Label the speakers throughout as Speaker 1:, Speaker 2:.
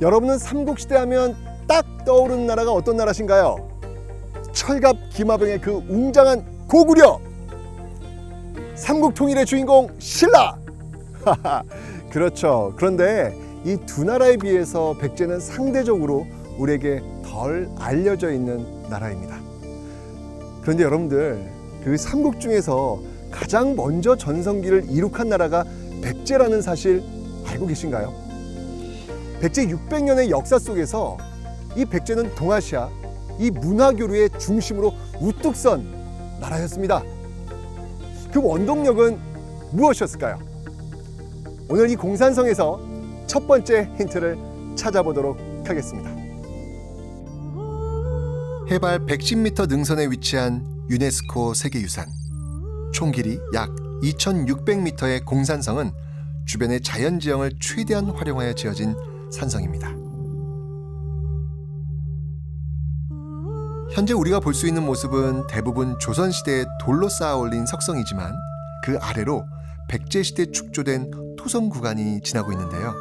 Speaker 1: 여러분은 삼국시대 하면 딱 떠오르는 나라가 어떤 나라신가요? 철갑 기마병의 그 웅장한 고구려! 삼국통일의 주인공 신라! 그렇죠. 그런데 이 두 나라에 비해서 백제는 상대적으로 우리에게 덜 알려져 있는 나라입니다. 그런데 여러분들, 그 삼국 중에서 가장 먼저 전성기를 이룩한 나라가 백제라는 사실 알고 계신가요? 백제 600년의 역사 속에서 이 백제는 동아시아 이 문화교류의 중심으로 우뚝 선 나라였습니다. 그 원동력은 무엇이었을까요? 오늘 이 공산성에서 첫 번째 힌트를 찾아보도록 하겠습니다. 해발 110m 능선에 위치한 유네스코 세계유산, 총 길이 약 2600m의 공산성은 주변의 자연지형을 최대한 활용하여 지어진 산성입니다. 현재 우리가 볼 수 있는 모습은 대부분 조선시대에 돌로 쌓아 올린 석성이지만 그 아래로 백제시대 축조된 토성 구간이 지나고 있는데요.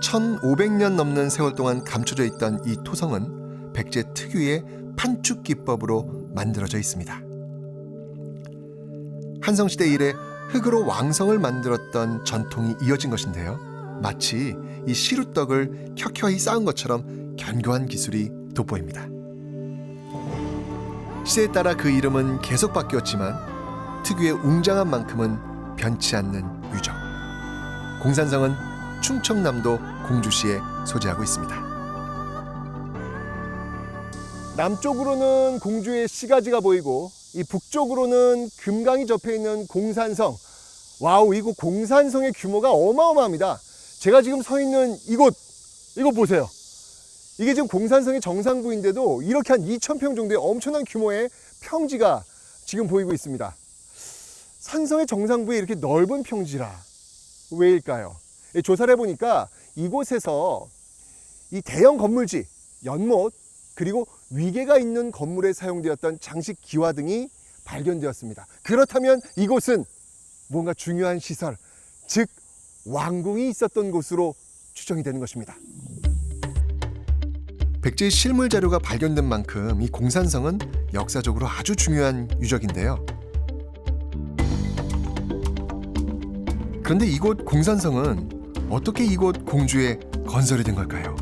Speaker 1: 1500년 넘는 세월 동안 감춰져 있던 이 토성은 백제 특유의 판축 기법으로 만들어져 있습니다. 한성시대 이래 흙으로 왕성을 만들었던 전통이 이어진 것인데요. 마치 이 시루떡을 켜켜이 쌓은 것처럼 견고한 기술이 돋보입니다. 시대에 따라 그 이름은 계속 바뀌었지만 특유의 웅장한 만큼은 변치 않는 유적. 공산성은 충청남도 공주시에 소재하고 있습니다. 남쪽으로는 공주의 시가지가 보이고 이 북쪽으로는 금강이 접해있는 공산성. 와우, 이곳 공산성의 규모가 어마어마합니다. 제가 지금 서 있는 이곳 보세요. 이게 지금 공산성의 정상부인데도 이렇게 한 2000평 정도의 엄청난 규모의 평지가 지금 보이고 있습니다. 산성의 정상부에 이렇게 넓은 평지라 왜일까요? 조사를 해보니까 이곳에서 이 대형 건물지, 연못, 그리고 위계가 있는 건물에 사용되었던 장식 기와 등이 발견되었습니다. 그렇다면 이곳은 뭔가 중요한 시설, 즉 왕궁이 있었던 곳으로 추정이 되는 것입니다. 백제의 실물 자료가 발견된 만큼 이 공산성은 역사적으로 아주 중요한 유적인데요. 그런데 이곳 공산성은 어떻게 이곳 공주에 건설이 된 걸까요?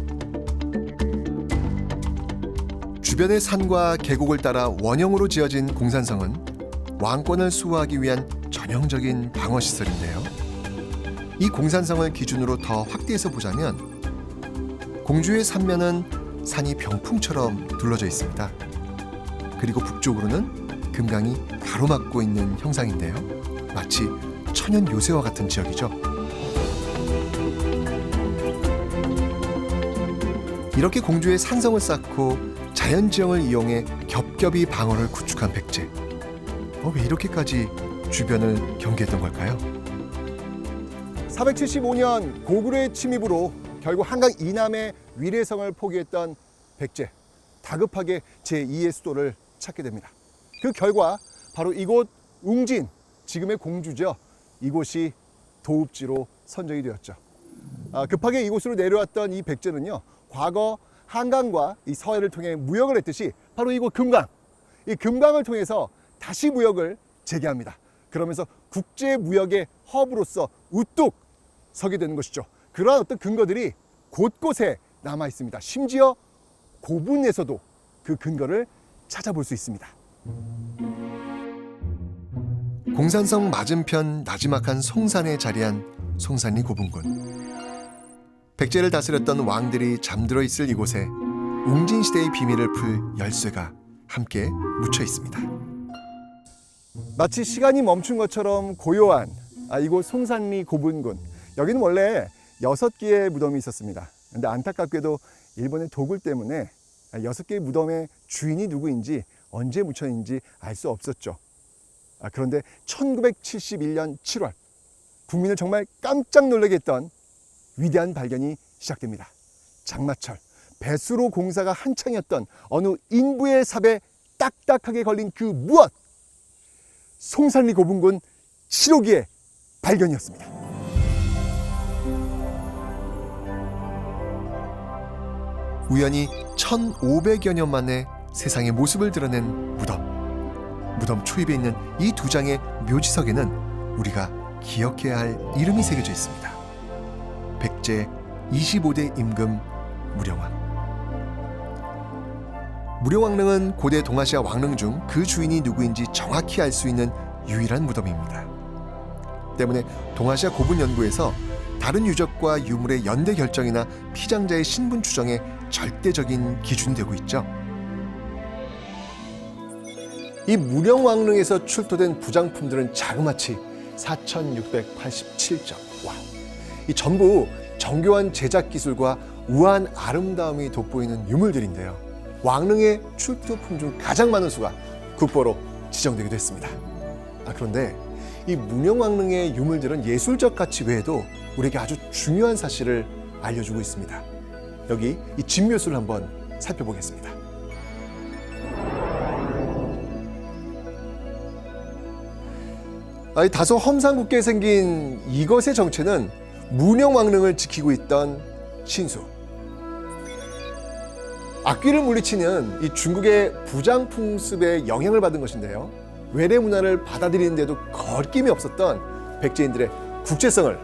Speaker 1: 주변의 산과 계곡을 따라 원형으로 지어진 공산성은 왕권을 수호하기 위한 전형적인 방어시설인데요. 이 공산성을 기준으로 더 확대해서 보자면 공주의 삼면은 산이 병풍처럼 둘러져 있습니다. 그리고 북쪽으로는 금강이 가로막고 있는 형상인데요. 마치 천연 요새와 같은 지역이죠. 이렇게 공주의 산성을 쌓고 자연지형을 이용해 겹겹이 방어를 구축한 백제. 왜 이렇게까지 주변을 경계했던 걸까요? 475년 고구려의 침입으로 결국 한강 이남의 위례성을 포기했던 백제. 다급하게 제2의 수도를 찾게 됩니다. 그 결과 바로 이곳 웅진, 지금의 공주죠. 이곳이 도읍지로 선정이 되었죠. 급하게 이곳으로 내려왔던 이 백제는요, 과거 한강과 이 서해를 통해 무역을 했듯이 바로 이곳 금강, 이 금강을 통해서 다시 무역을 재개합니다. 그러면서 국제 무역의 허브로서 우뚝 서게 되는 것이죠. 그러한 어떤 근거들이 곳곳에 남아 있습니다. 심지어 고분에서도 그 근거를 찾아볼 수 있습니다. 공산성 맞은편 나지막한 송산에 자리한 송산리 고분군. 백제를 다스렸던 왕들이 잠들어 있을 이곳에 웅진시대의 비밀을 풀 열쇠가 함께 묻혀 있습니다. 마치 시간이 멈춘 것처럼 고요한 이곳 송산리 고분군. 여기는 원래 6개의 무덤이 있었습니다. 그런데 안타깝게도 일본의 도굴 때문에 6개의 무덤의 주인이 누구인지 언제 묻혀있는지 알 수 없었죠. 그런데 1971년 7월 국민을 정말 깜짝 놀라게 했던 위대한 발견이 시작됩니다. 장마철 배수로 공사가 한창이었던 어느 인부의 삽에 딱딱하게 걸린 그 무엇! 송산리 고분군 7호기의 발견이었습니다. 우연히 1500여 년 만에 세상의 모습을 드러낸 무덤 초입에 있는 이 두 장의 묘지석에는 우리가 기억해야 할 이름이 새겨져 있습니다. 백제 25대 임금 무령왕. 무령왕릉은 고대 동아시아 왕릉 중 그 주인이 누구인지 정확히 알 수 있는 유일한 무덤입니다. 때문에 동아시아 고분 연구에서 다른 유적과 유물의 연대 결정이나 피장자의 신분 추정에 절대적인 기준이 되고 있죠. 이 무령왕릉에서 출토된 부장품들은 자그마치 4,687점. 와, 이 전부 정교한 제작 기술과 우아한 아름다움이 돋보이는 유물들인데요. 왕릉의 출토품 중 가장 많은 수가 국보로 지정되기도 했습니다. 그런데 이 무령왕릉의 유물들은 예술적 가치 외에도 우리에게 아주 중요한 사실을 알려주고 있습니다. 여기 이 진묘수를 한번 살펴보겠습니다. 다소 험상궂게 생긴 이것의 정체는 무령왕릉을 지키고 있던 신수. 악귀를 물리치는 이 중국의 부장풍습에 영향을 받은 것인데요. 외래 문화를 받아들이는데도 거리낌이 없었던 백제인들의 국제성을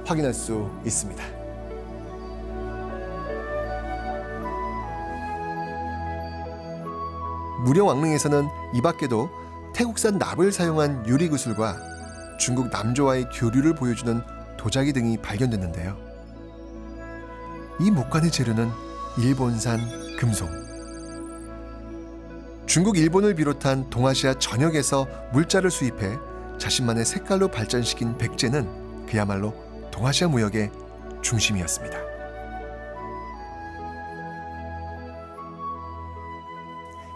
Speaker 1: 확인할 수 있습니다. 무령왕릉에서는 이 밖에도 태국산 납을 사용한 유리구슬과 중국 남조와의 교류를 보여주는 도자기 등이 발견됐는데요. 이 목관의 재료는 일본산 금송. 중국, 일본을 비롯한 동아시아 전역에서 물자를 수입해 자신만의 색깔로 발전시킨 백제는 그야말로 동아시아 무역의 중심이었습니다.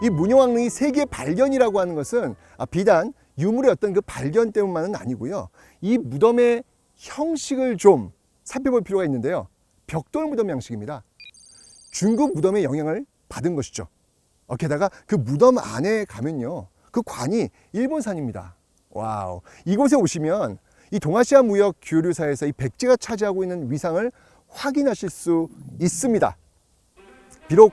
Speaker 1: 이 무령왕릉이 세계 발견이라고 하는 것은 비단 유물의 어떤 그 발견 때문만은 아니고요. 이 무덤의 형식을 좀 살펴볼 필요가 있는데요. 벽돌 무덤 양식입니다. 중국 무덤의 영향을 받은 것이죠. 게다가 그 무덤 안에 가면요, 그 관이 일본산입니다. 와우! 이곳에 오시면 이 동아시아 무역 교류사에서 이 백제가 차지하고 있는 위상을 확인하실 수 있습니다. 비록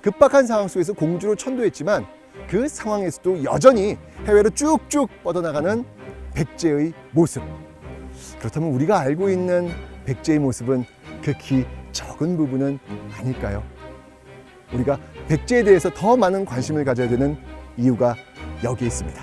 Speaker 1: 급박한 상황 속에서 공주로 천도했지만 그 상황에서도 여전히 해외로 쭉쭉 뻗어나가는 백제의 모습. 그렇다면 우리가 알고 있는 백제의 모습은 극히 적은 부분은 아닐까요? 우리가 백제에 대해서 더 많은 관심을 가져야 되는 이유가 여기에 있습니다.